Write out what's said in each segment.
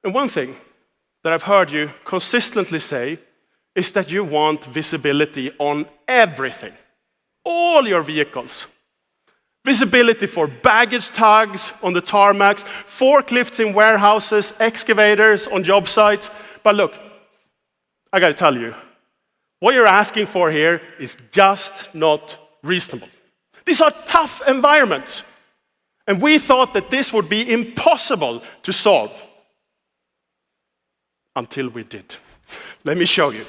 And one thing that I've heard you consistently say is that you want visibility on everything, all your vehicles. Visibility for baggage tags on the tarmacs, forklifts in warehouses, excavators on job sites. But look, I gotta tell you, what you're asking for here is just not reasonable. These are tough environments. And we thought that this would be impossible to solve. Until we did. Let me show you.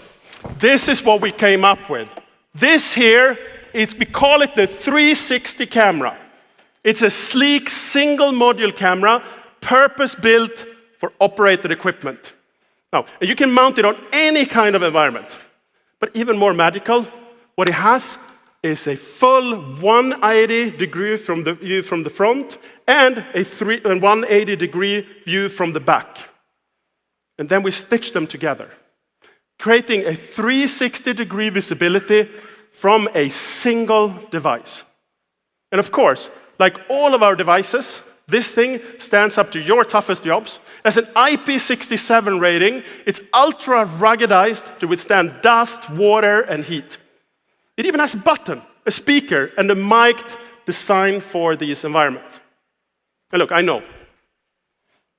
This is what we came up with. This here is, we call it the 360 camera. It's a sleek single module camera, purpose-built for operated equipment. Now, you can mount it on any kind of environment. But even more magical, what it has is a full 180-degree view from the front and a 180-degree view from the back. And then we stitch them together, creating a 360-degree visibility from a single device. And of course, like all of our devices, this thing stands up to your toughest jobs. As an IP67 rating, it's ultra ruggedized to withstand dust, water, and heat. It even has a button, a speaker, and a mic designed for these environments. And look, I know,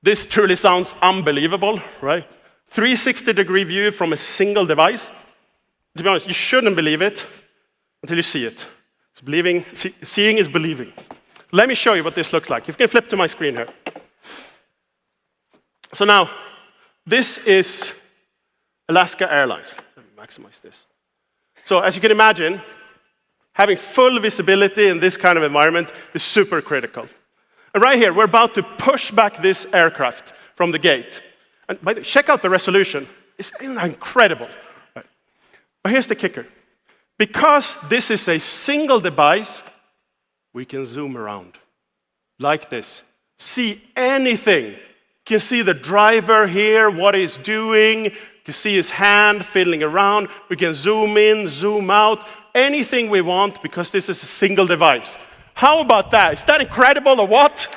this truly sounds unbelievable, right? 360-degree view from a single device. To be honest, you shouldn't believe it until you see it. Seeing is believing. Let me show you what this looks like. You can flip to my screen here. So now, this is Alaska Airlines. Let me maximize this. So as you can imagine, having full visibility in this kind of environment is super critical. And right here, we're about to push back this aircraft from the gate. And by the way, check out the resolution. It's incredible. Right. But here's the kicker. Because this is a single device, we can zoom around like this. See anything. You can see the driver here, what he's doing. You can see his hand fiddling around. We can zoom in, zoom out, anything we want because this is a single device. How about that? Is that incredible or what?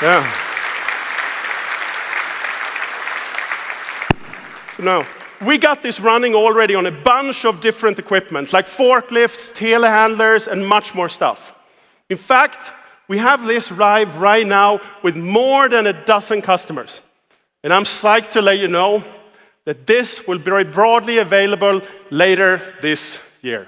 Yeah. So now, we got this running already on a bunch of different equipment, like forklifts, telehandlers, and much more stuff. In fact, we have this live right now with more than a dozen customers. And I'm psyched to let you know that this will be broadly available later this year.